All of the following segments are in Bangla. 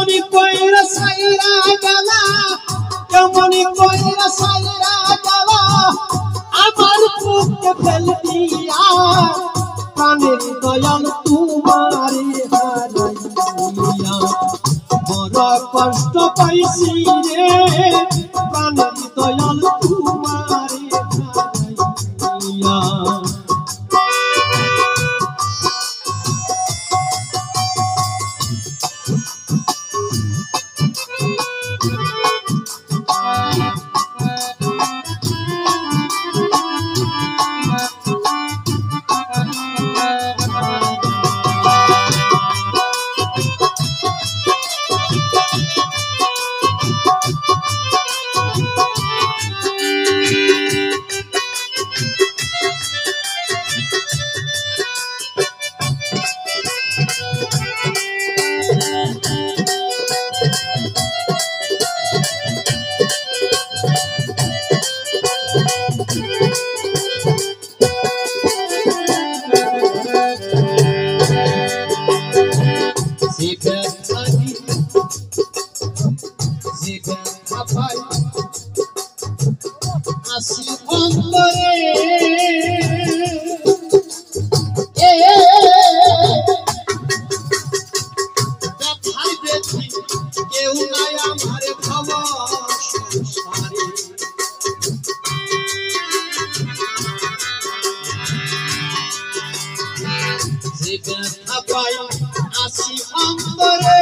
কেমনি কইরা সাইরা গেলা কেমনি কইরা সাইরা গেলা আমার বুকে ফেল দিয়া প্রাণের দয়াল তোমারে হারাইয়া বড় কষ্ট পাইছি রে প্রাণের দয়াল তোমারে হারাইয়া আসি অন্তরে কেউ নাই আমার খবর সংসারে যে ব্যথা পাই আসি অন্তরে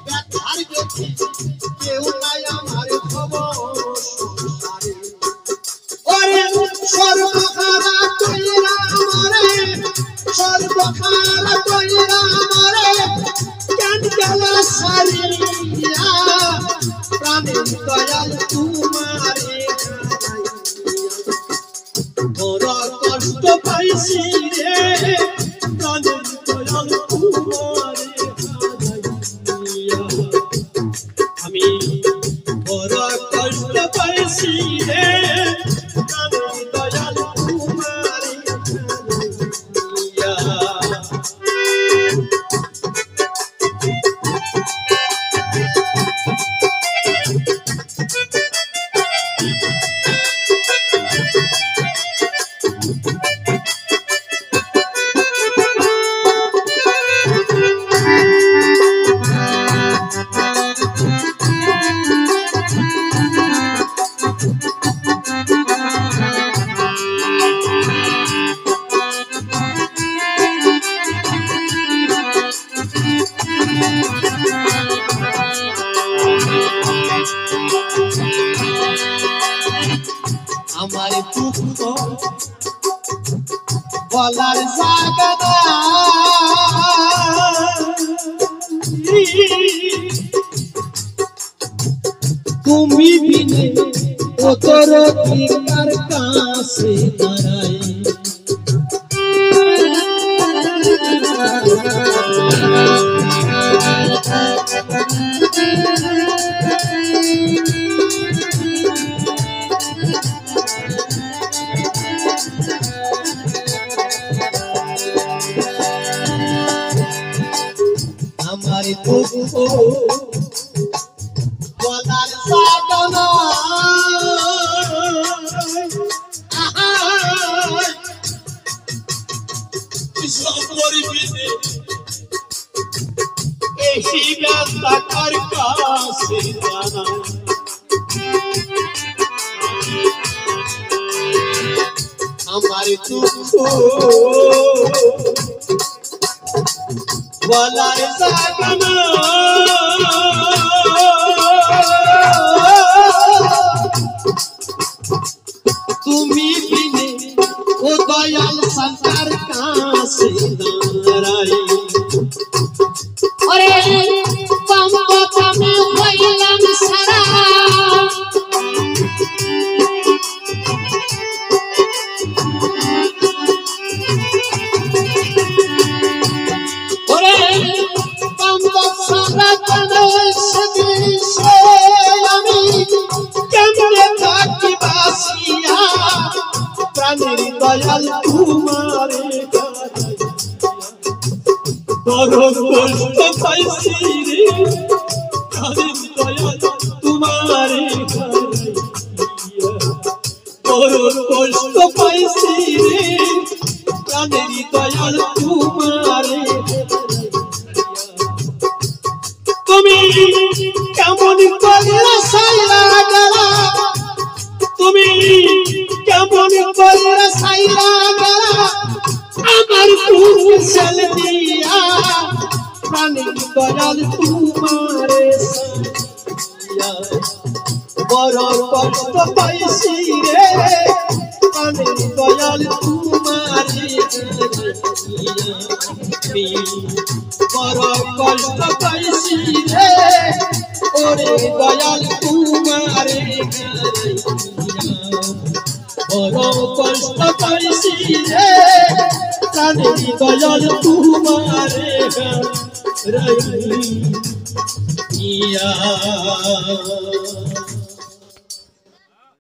ব্যথার গতি কেউ নাই আমার খবর সংসারে ওরে সর্বহারা কইরা আমারে সর্বহারা কইরা আমারে কেন গেলা সারিয়া প্রাণের দয়াল তোমারে বড় কষ্ট পাইছি রে প্রাণের দয়াল তোমারে হারাইয়া আমি বড় কষ্ট পাইছি রে প্রাণের দয়াল তোমারে হারাইয়া আমার দুঃখ বলার জায়গা নাই তুমি বিনে ও তোর কার কাছে দাঁড়াই আমার দুঃখ বলার জায়গা নাই পরিবিনে এসি ব্যস্তা কার কাছে জানাই আমার দুঃখ বলার জায়গা তুমি বিনে ও দয়াল সরকার কাছে দাঁড়াই ওরে কম্পকমে হইলাম সারা প্রাণের দয়াল তোমারে বড় কষ্ট পাইছি রে কাদের দয়া তোমারে বড় কষ্ট পাইছি রে কাদের দয়া তোমারে তুমি কেমন করলা সাইরা গলা তুমি কেমন করলা সাইরা গলা আমার কুশল দিয়া প্রাণের দয়াল তোমারে সাইয়া বড় কষ্ট পাইছি রে প্রাণের দয়াল তোমারে বড় কষ্ট পাইছি রে ওরে দয়াল তোমারে বড় কষ্ট পাইছি রে প্রাণের দয়াল তোমারে ইয়া